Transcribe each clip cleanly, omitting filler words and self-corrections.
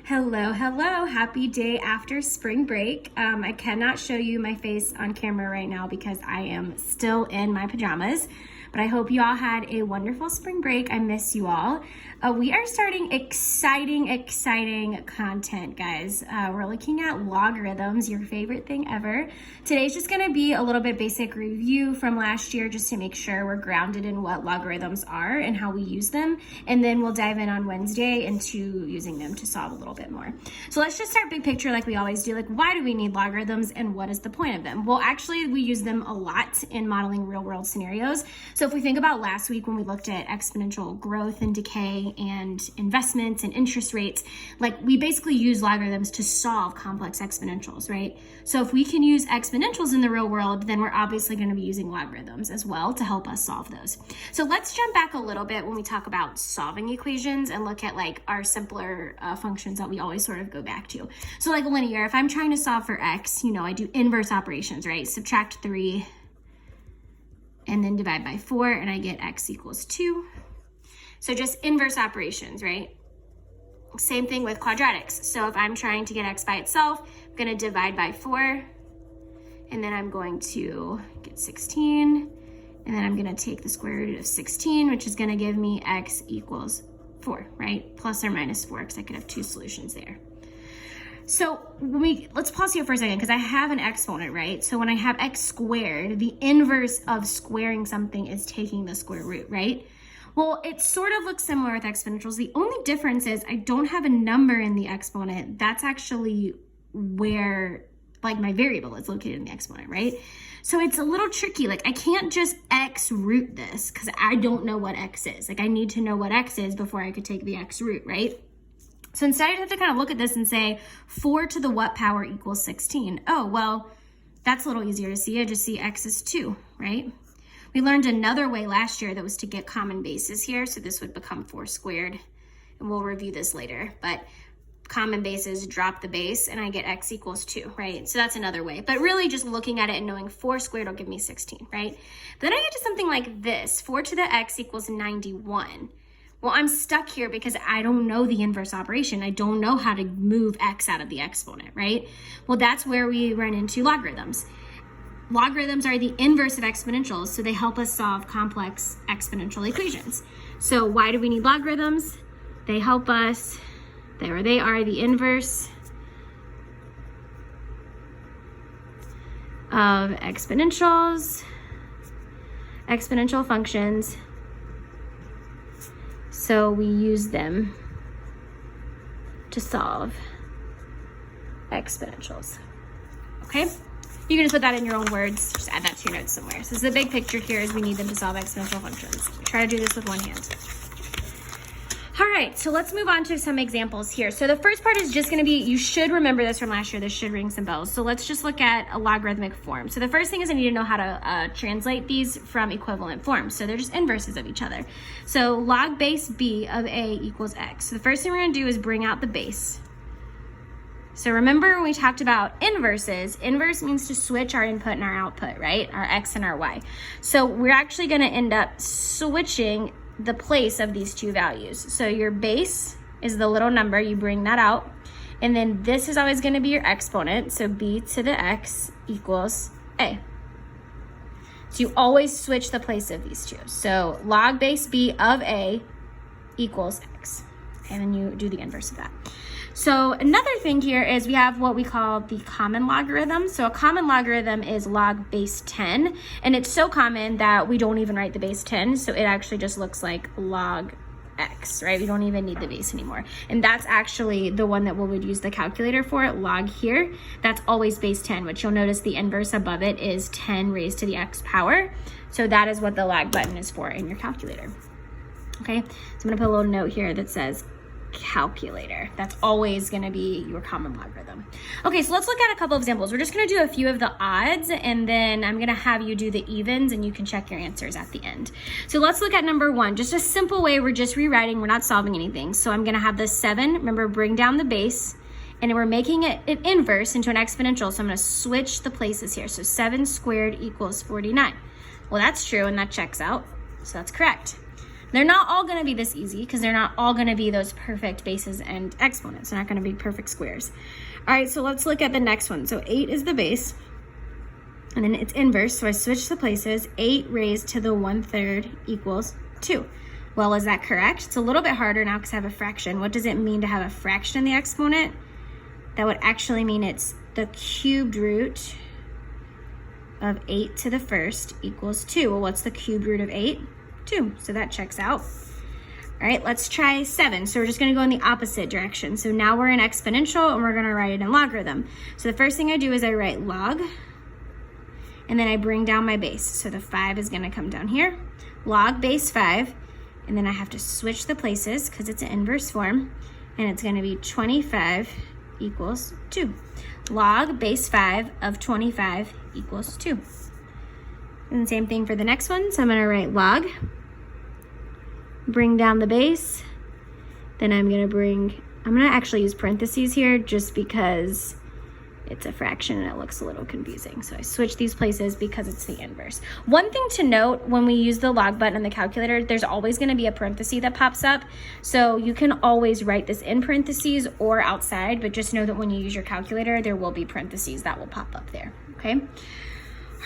Hello, hello. Happy day after spring break. I cannot show you my face on camera right now because I am still in my pajamas, but I hope you all had a wonderful spring break. I miss you all. We are starting exciting content, guys. We're looking at logarithms, your favorite thing ever. Today's just gonna be a little bit basic review from last year just to make sure we're grounded in what logarithms are and how we use them. And then we'll dive in on Wednesday into using them to solve a little bit more. So let's just start big picture like we always do. Like, why do we need logarithms and what is the point of them? Well, actually, we use them a lot in modeling real world scenarios. So if we think about last week when we looked at exponential growth and decay and investments and interest rates, like we basically use logarithms to solve complex exponentials, right? So if we can use exponentials in the real world, then we're obviously going to be using logarithms as well to help us solve those. So let's jump back a little bit when we talk about solving equations and look at like our simpler functions that we always sort of go back to. So like linear, if I'm trying to solve for x, I do inverse operations, right? Subtract 3 and then divide by 4 and I get x equals 2. So just inverse operations, right? Same thing with quadratics. So if I'm trying to get x by itself, I'm going to divide by 4 and then I'm going to get 16 and then I'm going to take the square root of 16, which is going to give me x equals 4, right? Plus or minus 4, because I could have two solutions there. So let's pause here for a second because I have an exponent, right? So when I have x squared, the inverse of squaring something is taking the square root, right? Well, it sort of looks similar with exponentials. The only difference is I don't have a number in the exponent. That's actually where like my variable is located in the exponent, right? So it's a little tricky. Like I can't just x root this because I don't know what x is. Like I need to know what x is before I could take the x root, right? So instead I have to kind of look at this and say 4 to the what power equals 16. Oh, well, that's a little easier to see. I just see x is 2, right? We learned another way last year that was to get common bases here. So this would become 4 squared. And we'll review this later. But common bases, drop the base, and I get x equals 2, right? So that's another way. But really just looking at it and knowing 4 squared will give me 16, right? Then I get to something like this. 4 to the x equals 91. Well, I'm stuck here because I don't know the inverse operation. I don't know how to move x out of the exponent, right? Well, that's where we run into logarithms. Logarithms are the inverse of exponentials, so they help us solve complex exponential equations. So why do we need logarithms? They help us, there they are, the inverse of exponential functions. So we use them to solve exponentials, okay? You can just put that in your own words, just add that to your notes somewhere. So the big picture here is we need them to solve exponential functions. Try to do this with one hand. All right, so let's move on to some examples here. So the first part is just gonna be, you should remember this from last year, this should ring some bells. So let's just look at a logarithmic form. So the first thing is I need to know how to translate these from equivalent forms. So they're just inverses of each other. So log base b of a equals x. So the first thing we're gonna do is bring out the base. So remember when we talked about inverses, inverse means to switch our input and our output, right? Our x and our y. So we're actually gonna end up switching the place of these two values. So your base is the little number, you bring that out, and then this is always gonna be your exponent, so b to the x equals a. So you always switch the place of these two. So log base b of a equals x, and then you do the inverse of that. So another thing here is we have what we call the common logarithm. So a common logarithm is log base 10, and it's so common that we don't even write the base 10, so it actually just looks like log x, right? We don't even need the base anymore. And that's actually the one that we would use the calculator for, log here. That's always base 10, which you'll notice the inverse above it is 10 raised to the x power. So that is what the log button is for in your calculator. Okay, so I'm gonna put a little note here that says calculator. That's always going to be your common logarithm. Okay, so let's look at a couple of examples. We're just going to do a few of the odds, and then I'm going to have you do the evens, and you can check your answers at the end. So let's look at number 1. Just a simple way. We're just rewriting. We're not solving anything. So I'm going to have the 7. Remember, bring down the base, and we're making it an inverse into an exponential. So I'm going to switch the places here. So 7 squared equals 49. Well, that's true, and that checks out. So that's correct. They're not all gonna be this easy because they're not all gonna be those perfect bases and exponents. They're not gonna be perfect squares. All right, so let's look at the next one. So 8 is the base, and then it's inverse, so I switch the places. 8 raised to the 1/3 equals 2. Well, is that correct? It's a little bit harder now because I have a fraction. What does it mean to have a fraction in the exponent? That would actually mean it's the cubed root of 8 to the 1st equals 2. Well, what's the cubed root of 8? 2, so that checks out. All right, let's try 7. So we're just gonna go in the opposite direction. So now we're in exponential and we're gonna write it in logarithm. So the first thing I do is I write log, and then I bring down my base. So the 5 is gonna come down here, log base 5, and then I have to switch the places because it's an inverse form, and it's gonna be 25 equals 2. Log base 5 of 25 equals 2. And the same thing for the next one. So I'm gonna write log, bring down the base, then I'm gonna actually use parentheses here just because it's a fraction and it looks a little confusing. So I switch these places because it's the inverse. One thing to note when we use the log button on the calculator, there's always gonna be a parenthesis that pops up. So you can always write this in parentheses or outside, but just know that when you use your calculator, there will be parentheses that will pop up there, okay?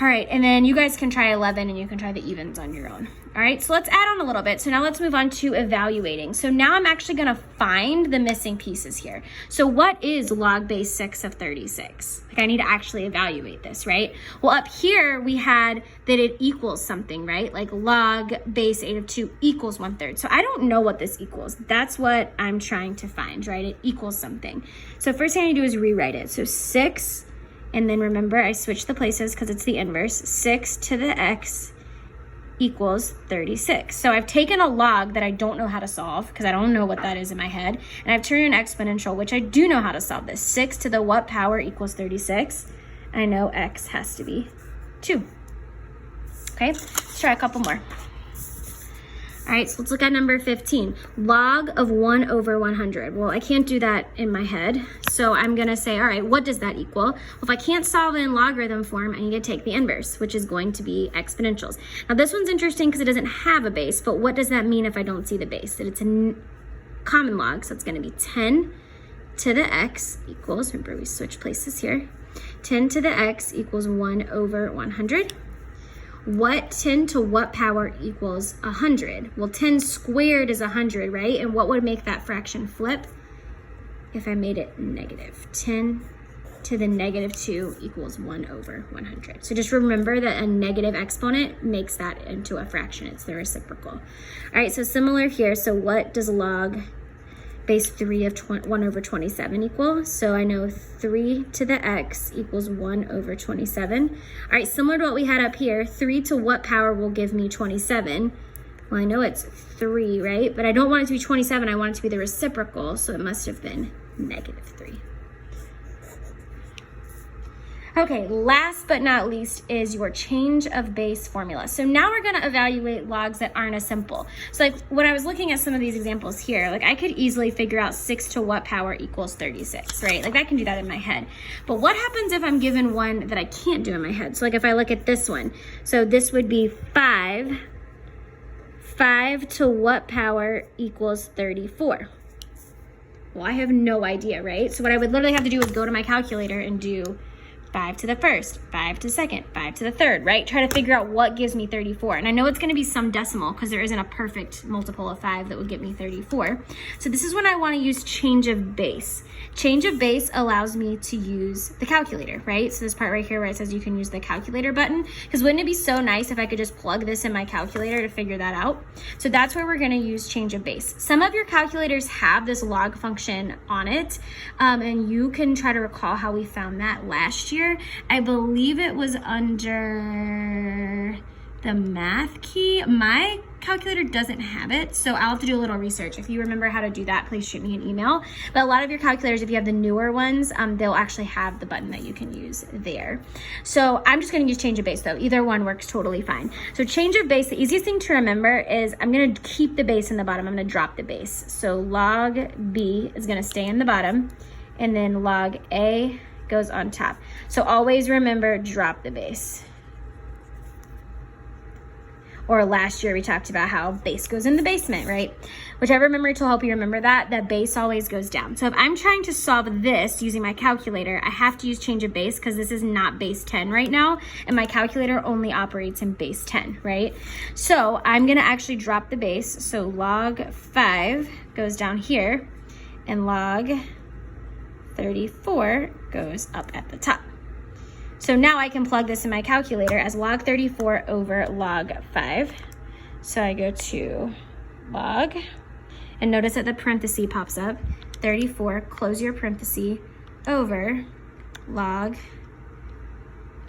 All right, and then you guys can try 11 and you can try the evens on your own. All right, so let's add on a little bit. So now let's move on to evaluating. So now I'm actually gonna find the missing pieces here. So what is log base 6 of 36? Like I need to actually evaluate this, right? Well, up here we had that it equals something, right? Like log base 8 of 2 equals 1/3. So I don't know what this equals. That's what I'm trying to find, right? It equals something. So first thing I do is rewrite it. So 6, and then remember I switch the places because it's the inverse. 6 to the x equals 36. So I've taken a log that I don't know how to solve because I don't know what that is in my head, and I've turned an exponential, which I do know how to solve this. 6 to the what power equals 36? I know x has to be 2. Okay, let's try a couple more. All right, so let's look at number 15. Log of 1 over 100. Well, I can't do that in my head. So I'm gonna say, all right, what does that equal? Well, if I can't solve it in logarithm form, I need to take the inverse, which is going to be exponentials. Now this one's interesting because it doesn't have a base, but what does that mean if I don't see the base? That it's a common log, so it's gonna be 10 to the x equals, remember we switch places here, 10 to the x equals 1 over 100. What 10 to what power equals 100? Well, 10 squared is 100, right? And what would make that fraction flip? If I made it negative. 10 to the negative 2 equals 1 over 100. So just remember that a negative exponent makes that into a fraction. It's the reciprocal. All right, so similar here. So what does log base 3 of 1 over 27 equal? So I know 3 to the x equals 1 over 27. All right, similar to what we had up here, 3 to what power will give me 27? Well, I know it's 3, right? But I don't want it to be 27. I want it to be the reciprocal, so it must have been negative 3. Okay, last but not least is your change of base formula. So now we're gonna evaluate logs that aren't as simple. So like when I was looking at some of these examples here, like I could easily figure out 6 to what power equals 36, right? Like I can do that in my head. But what happens if I'm given one that I can't do in my head? So like if I look at this one, so this would be 5 to what power equals 34? Well, I have no idea, right? So what I would literally have to do is go to my calculator and do 5 to the first, 5 to the second, 5 to the third, right? Try to figure out what gives me 34. And I know it's gonna be some decimal because there isn't a perfect multiple of 5 that would get me 34. So this is when I wanna use change of base. Change of base allows me to use the calculator, right? So this part right here where it says you can use the calculator button, because wouldn't it be so nice if I could just plug this in my calculator to figure that out? So that's where we're gonna use change of base. Some of your calculators have this log function on it, and you can try to recall how we found that last year. I believe it was under the math key. My calculator doesn't have it, so I'll have to do a little research. If you remember how to do that, please shoot me an email. But a lot of your calculators, if you have the newer ones, they'll actually have the button that you can use there. So I'm just gonna use change of base though. Either one works totally fine. So change of base, the easiest thing to remember is I'm gonna keep the base in the bottom. I'm gonna drop the base. So log B is gonna stay in the bottom, and then log A goes on top. So always remember, drop the base. Or last year we talked about how base goes in the basement, right? Whichever memory tool help you remember that base always goes down. So if I'm trying to solve this using my calculator, I have to use change of base because this is not base 10 right now, and my calculator only operates in base 10, right? So I'm gonna actually drop the base. So log 5 goes down here, and log 34 goes up at the top. So now I can plug this in my calculator as log 34 over log 5. So I go to log, and notice that the parenthesis pops up, 34, close your parenthesis, over log,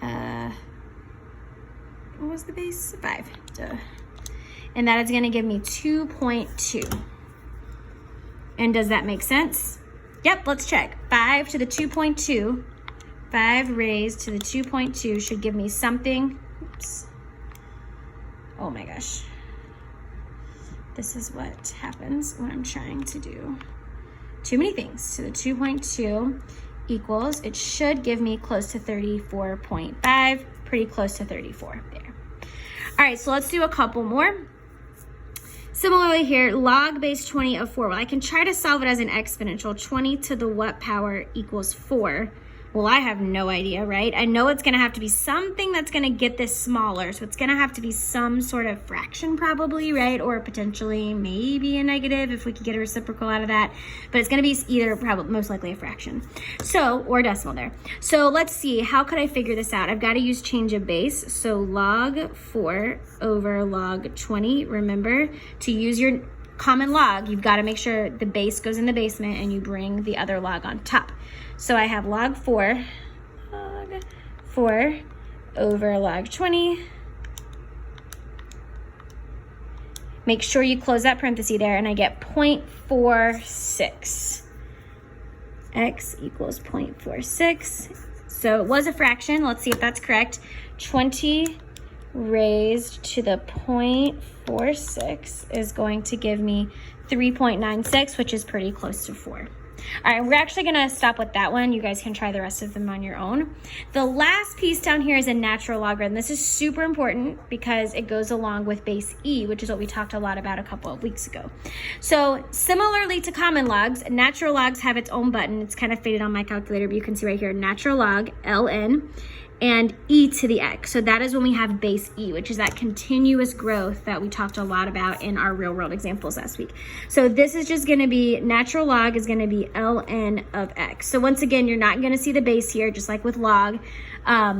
what was the base? 5. Duh. And that is gonna give me 2.2. And does that make sense? Yep, let's check. 5 to the 2.2. 5 raised to the 2.2 should give me something. Oops. Oh my gosh. This is what happens when I'm trying to do too many things. So the 2.2 equals, it should give me close to 34.5, pretty close to 34 there. All right, so let's do a couple more. Similarly here, log base 20 of 4. Well, I can try to solve it as an exponential. 20 to the what power equals 4. Well, I have no idea, right? I know it's gonna have to be something that's gonna get this smaller. So it's gonna have to be some sort of fraction probably, right? Or potentially maybe a negative if we could get a reciprocal out of that. But it's gonna be either probably most likely a fraction. So, or decimal there. So let's see, how could I figure this out? I've gotta use change of base. So log 4 over log 20. Remember, to use your common log, you've gotta make sure the base goes in the basement and you bring the other log on top. So I have log 4 over log 20. Make sure you close that parenthesis there, and I get 0.46. X equals 0.46. So it was a fraction. Let's see if that's correct. 20 raised to the 0.46 is going to give me 3.96, which is pretty close to 4. All right, we're actually gonna stop with that one. You guys can try the rest of them on your own. The last piece down here is a natural logarithm. This is super important because it goes along with base E, which is what we talked a lot about a couple of weeks ago. So similarly to common logs, natural logs have its own button. It's kind of faded on my calculator, but you can see right here, natural log, ln, and e to the x. So that is when we have base e, which is that continuous growth that we talked a lot about in our real world examples last week. So this is just gonna be, natural log is gonna be ln of x. So once again, you're not gonna see the base here, just like with log,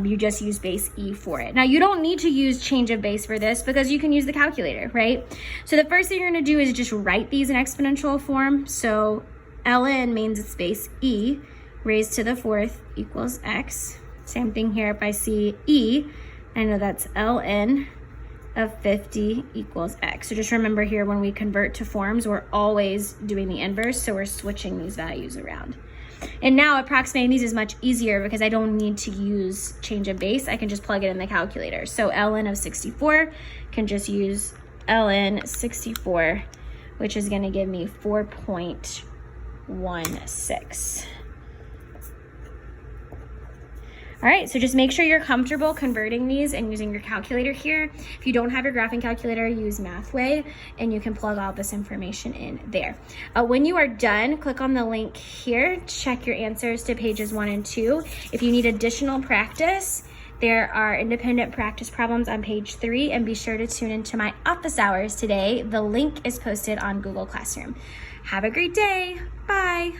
you just use base e for it. Now you don't need to use change of base for this because you can use the calculator, right? So the first thing you're gonna do is just write these in exponential form. So ln means it's base e raised to the 4th equals x. Same thing here, if I see E, I know that's ln of 50 equals x. So just remember here, when we convert to forms, we're always doing the inverse, so we're switching these values around. And now approximating these is much easier because I don't need to use change of base. I can just plug it in the calculator. So ln of 64 can just use ln 64, which is gonna give me 4.16. All right, so just make sure you're comfortable converting these and using your calculator here. If you don't have your graphing calculator, use Mathway, and you can plug all this information in there. When you are done, click on the link here, check your answers to pages 1 and 2. If you need additional practice, there are independent practice problems on page 3, and be sure to tune into my office hours today. The link is posted on Google Classroom. Have a great day. Bye.